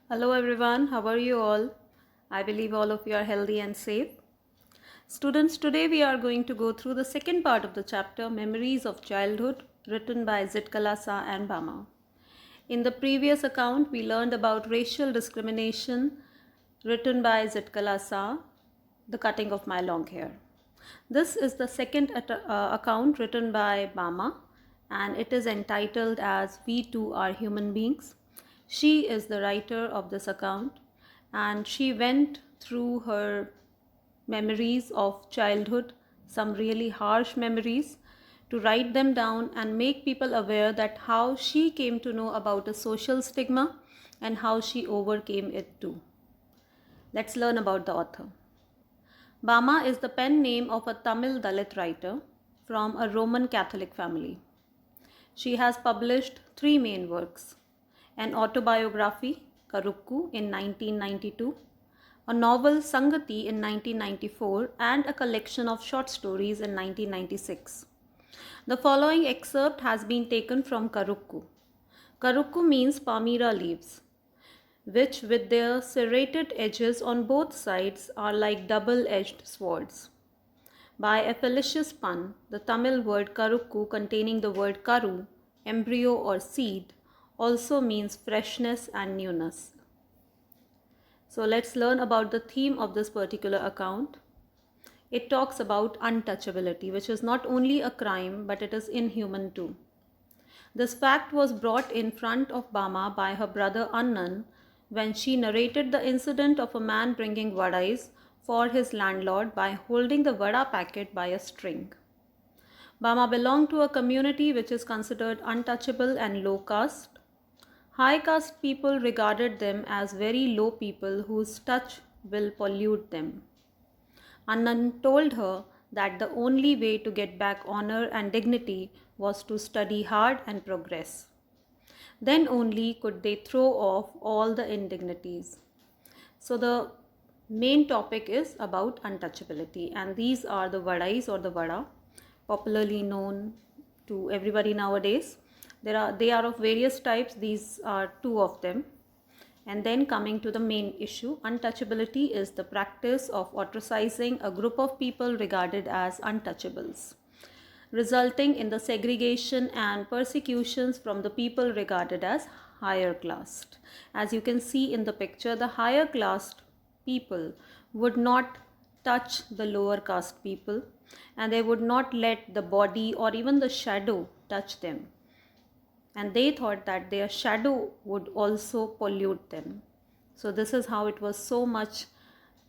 Hello everyone, how are you all? I believe all of you are healthy and safe. Students, today we are going to go through the second part of the chapter Memories of Childhood, written by Zitkalasa and Bama. In the previous account, we learned about racial discrimination, written by Zitkalasa, the cutting of my long hair. This is the second account written by Bama, and it is entitled as We Too Are Human Beings. She is the writer of this account, and she went through her memories of childhood, some really harsh memories, to write them down and make people aware that how she came to know about a social stigma and how she overcame it too. Let's learn about the author. Bama is the pen name of a Tamil Dalit writer from a Roman Catholic family. She has published three main works: an autobiography, Karukku, in 1992, a novel, Sangati, in 1994, and a collection of short stories in 1996. The following excerpt has been taken from Karukku. Karukku means Palmyra leaves, which with their serrated edges on both sides are like double-edged swords. By a fallacious pun, the Tamil word karukku, containing the word karu, embryo or seed, also means freshness and newness. So let's learn about the theme of this particular account. It talks about untouchability, which is not only a crime, but it is inhuman too. This fact was brought in front of Bama by her brother Annan when she narrated the incident of a man bringing vadais for his landlord by holding the vada packet by a string. Bama belonged to a community which is considered untouchable and low caste. High caste people regarded them as very low people whose touch will pollute them. Annan told her that the only way to get back honor and dignity was to study hard and progress. Then only could they throw off all the indignities. So the main topic is about untouchability, and these are the vadais or the vada, popularly known to everybody nowadays. They are of various types. These are two of them. And then coming to the main issue, untouchability is the practice of ostracizing a group of people regarded as untouchables, resulting in the segregation and persecutions from the people regarded as higher class. As you can see in the picture, the higher class people would not touch the lower caste people, and they would not let the body or even the shadow touch them, and they thought that their shadow would also pollute them. So, this is how it was so much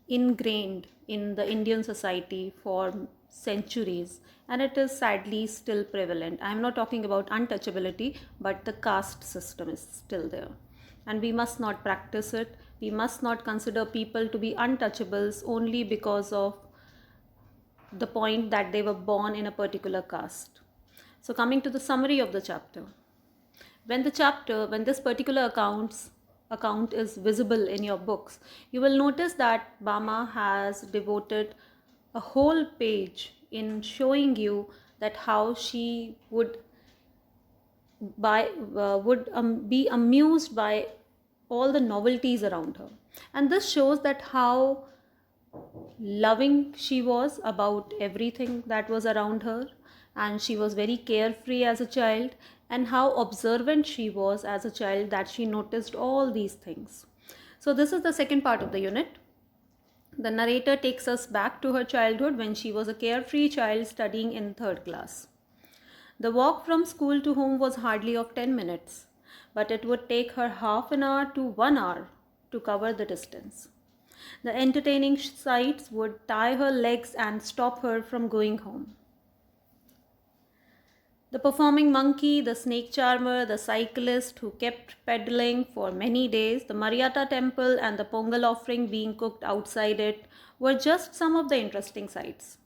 ingrained in the Indian society for centuries, and it is sadly still prevalent. I am not talking about untouchability, but the caste system is still there, and we must not practice it. We must not consider people to be untouchables only because of the point that they were born in a particular caste. So, coming to the summary of the chapter. When this particular account is visible in your books, you will notice that Bama has devoted a whole page in showing you that how she would be amused by all the novelties around her, and this shows that how loving she was about everything that was around her, and she was very carefree as a child, and how observant she was as a child that she noticed all these things. So this is the second part of the unit. The narrator takes us back to her childhood when she was a carefree child studying in third class. The walk from school to home was hardly of 10 minutes, but it would take her half an hour to 1 hour to cover the distance. The entertaining sights would tie her legs and stop her from going home. The performing monkey, the snake charmer, the cyclist who kept pedaling for many days, the Mariatta temple, and the Pongal offering being cooked outside it were just some of the interesting sights.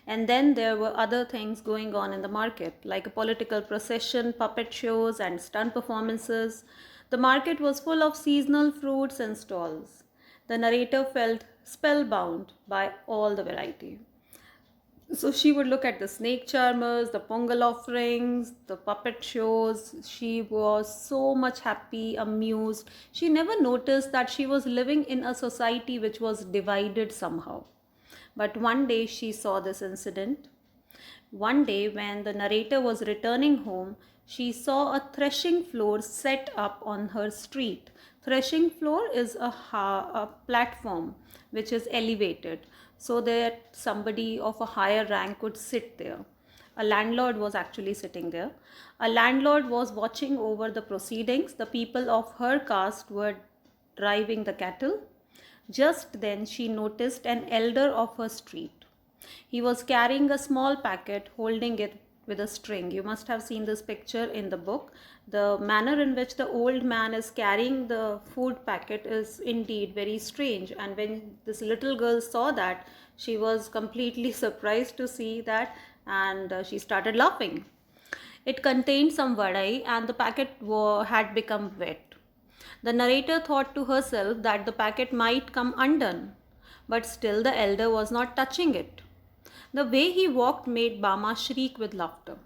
And then there were other things going on in the market, like a political procession, puppet shows, and stunt performances. The market was full of seasonal fruits and stalls. The narrator felt spellbound by all the variety. So she would look at the snake charmers, the pongal offerings, the puppet shows. She was so much happy, amused. She never noticed that she was living in a society which was divided somehow. But one day she saw this incident. One day, when the narrator was returning home, she saw a threshing floor set up on her street. Threshing floor is a platform which is elevated so that somebody of a higher rank could sit there. A landlord was actually sitting there. A landlord was watching over the proceedings. The people of her caste were driving the cattle. Just then she noticed an elder of her street. He was carrying a small packet, holding it with a string. You must have seen this picture in the book. The manner in which the old man is carrying the food packet is indeed very strange. And when this little girl saw that, she was completely surprised to see that, and she started laughing. It contained some vadai, and the packet had become wet. The narrator thought to herself that the packet might come undone, but still the elder was not touching it. The way he walked made Bama shriek with laughter.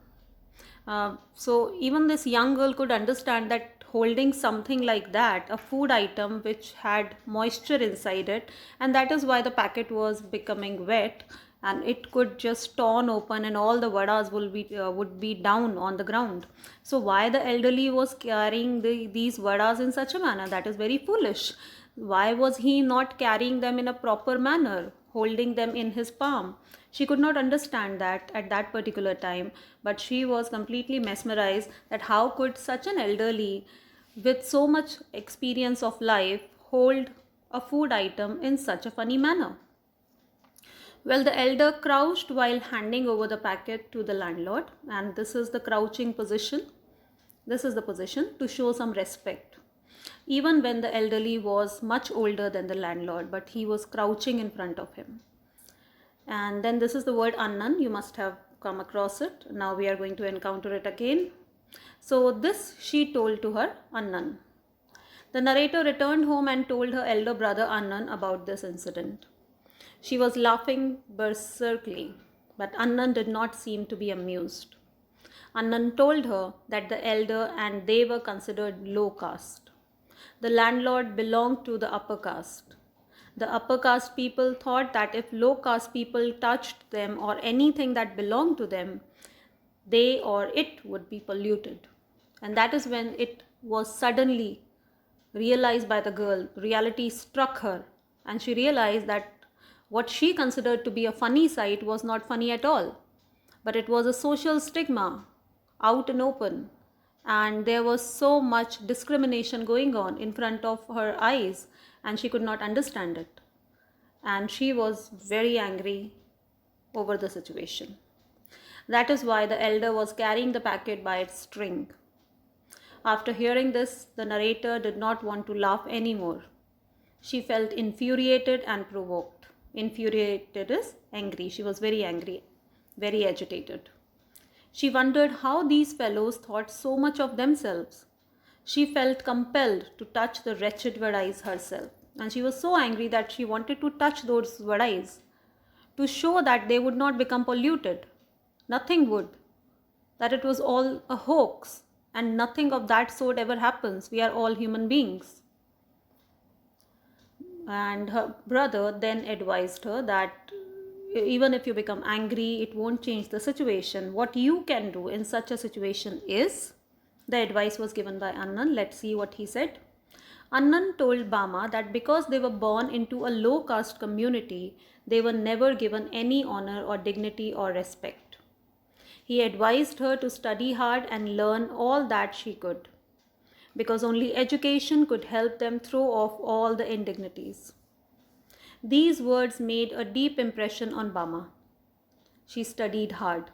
So even this young girl could understand that holding something like that, a food item which had moisture inside it, and that is why the packet was becoming wet, and it could just torn open and all the vadas would be down on the ground. So why the elderly was carrying these vadas in such a manner? That is very foolish. Why was he not carrying them in a proper manner, holding them in his palm? She could not understand that at that particular time, but she was completely mesmerized that how could such an elderly with so much experience of life hold a food item in such a funny manner. Well, the elder crouched while handing over the packet to the landlord, and this is the crouching position. This is the position to show some respect. Even when the elderly was much older than the landlord, but he was crouching in front of him. And then this is the word Annan. You must have come across it. Now we are going to encounter it again. So this she told to her Annan. The narrator returned home and told her elder brother Annan about this incident. She was laughing berserkly, but Annan did not seem to be amused. Annan told her that the elder and they were considered low caste. The landlord belonged to the upper caste. The upper caste people thought that if low caste people touched them or anything that belonged to them, they or it would be polluted. And that is when it was suddenly realized by the girl. Reality struck her, and she realized that what she considered to be a funny sight was not funny at all, but it was a social stigma out and open, and there was so much discrimination going on in front of her eyes, and she could not understand it, and she was very angry over the situation. That is why the elder was carrying the packet by its string. After hearing this, the narrator did not want to laugh anymore. She felt infuriated and provoked. Infuriated is angry. She was very angry, very agitated. She wondered how these fellows thought so much of themselves. She felt compelled to touch the wretched vadais herself, and she was so angry that she wanted to touch those vadais to show that they would not become polluted. Nothing would. That it was all a hoax, and nothing of that sort ever happens. We are all human beings. And her brother then advised her that even if you become angry, it won't change the situation. What you can do in such a situation is, the advice was given by Annan. Let's see what he said. Annan told Bama that because they were born into a low caste community, they were never given any honor or dignity or respect. He advised her to study hard and learn all that she could, because only education could help them throw off all the indignities. These words made a deep impression on Bama. She studied hard.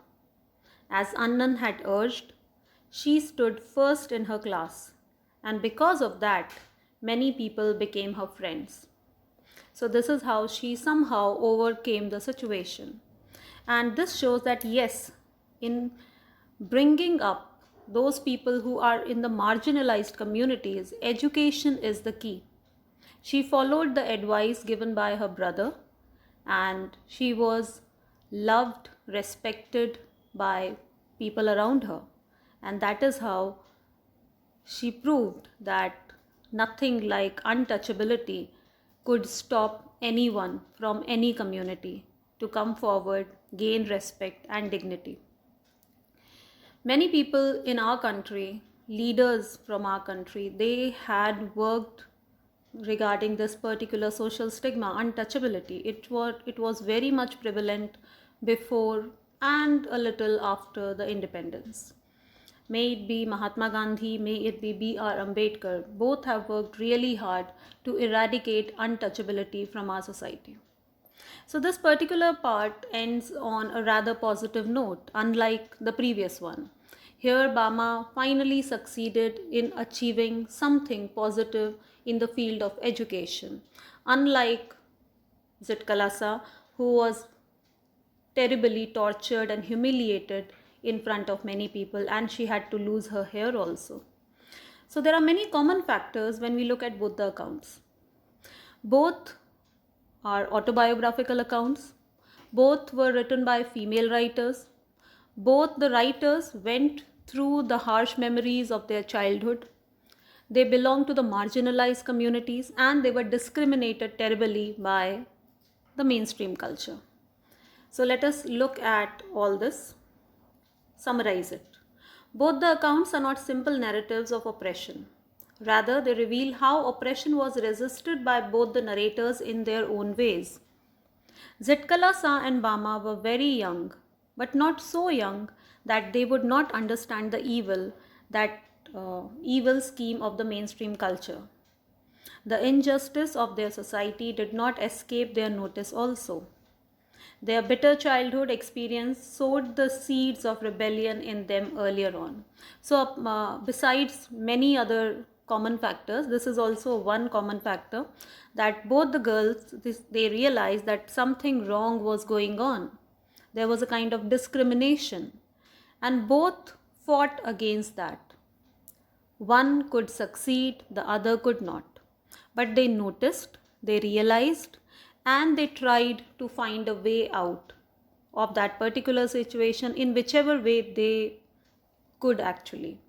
As Annan had urged, she stood first in her class, and because of that, many people became her friends. So this is how she somehow overcame the situation. And this shows that yes, in bringing up those people who are in the marginalized communities, education is the key. She followed the advice given by her brother, and she was loved respected by people around her. And that is how she proved that nothing like untouchability could stop anyone from any community to come forward, gain respect and dignity. Many people in our country, leaders from our country, they had worked regarding this particular social stigma, untouchability. It was very much prevalent before and a little after the independence. May it be Mahatma Gandhi, may it be B.R. Ambedkar, both have worked really hard to eradicate untouchability from our society. So this particular part ends on a rather positive note, unlike the previous one. Here, Bama finally succeeded in achieving something positive in the field of education, unlike Zitkalasa, who was terribly tortured and humiliated in front of many people, and she had to lose her hair also. So there are many common factors when we look at both the accounts. Both are autobiographical accounts. Both were written by female writers. Both the writers went through the harsh memories of their childhood. They belonged to the marginalized communities and they were discriminated terribly by the mainstream culture. So let us look at all this, summarize it. Both the accounts are not simple narratives of oppression. Rather, they reveal how oppression was resisted by both the narrators in their own ways. Zitkalasa and Bama were very young, but not so young that they would not understand the evil scheme of the mainstream culture. The injustice of their society did not escape their notice also. Their bitter childhood experience sowed the seeds of rebellion in them earlier on. So, besides many other common factors, this is also one common factor, that both the girls, they realized that something wrong was going on. There was a kind of discrimination, and both fought against that. One could succeed, the other could not. But they noticed, they realized, and they tried to find a way out of that particular situation in whichever way they could actually.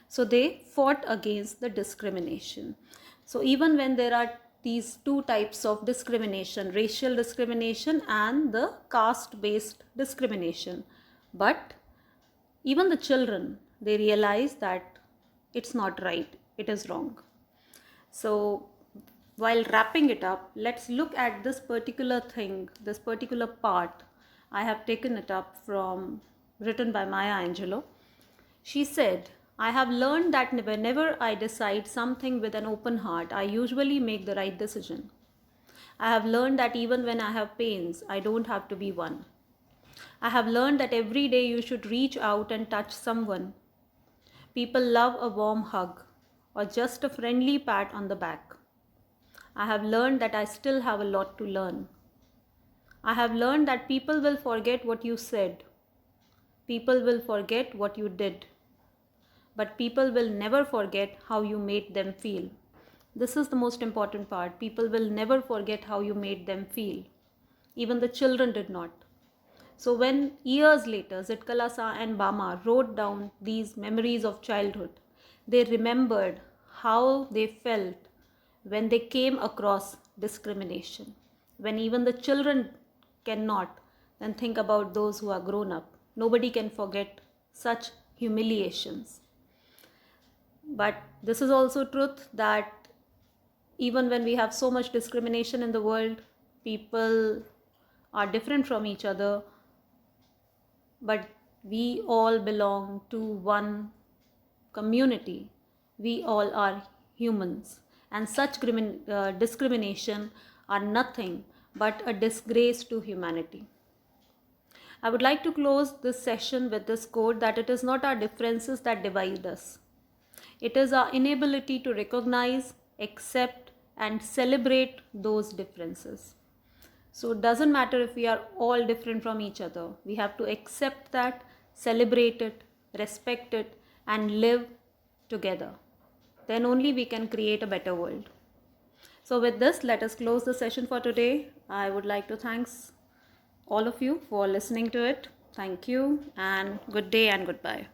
So they fought against the discrimination. So even when there are these two types of discrimination, racial discrimination and the caste-based discrimination, but even the children, they realize that it's not right, it is wrong. So while wrapping it up, let's look at this particular thing, this particular part. I have taken it up from, written by Maya Angelou. She said, I have learned that whenever I decide something with an open heart, I usually make the right decision. I have learned that even when I have pains, I don't have to be one. I have learned that every day you should reach out and touch someone. People love a warm hug or just a friendly pat on the back. I have learned that I still have a lot to learn. I have learned that people will forget what you said. People will forget what you did. But people will never forget how you made them feel. This is the most important part. People will never forget how you made them feel. Even the children did not. So when years later Zitkalasa and Bama wrote down these memories of childhood, they remembered how they felt when they came across discrimination. When even the children cannot, then think about those who are grown up. Nobody can forget such humiliations. But this is also truth that even when we have so much discrimination in the world, people are different from each other, but we all belong to one community. We all are humans, and such discrimination are nothing but a disgrace to humanity. I would like to close this session with this quote, that it is not our differences that divide us. It is our inability to recognize, accept, and celebrate those differences. So it doesn't matter if we are all different from each other. We have to accept that, celebrate it, respect it, and live together. Then only we can create a better world. So with this, let us close the session for today. I would like to thank all of you for listening to it. Thank you and good day and goodbye.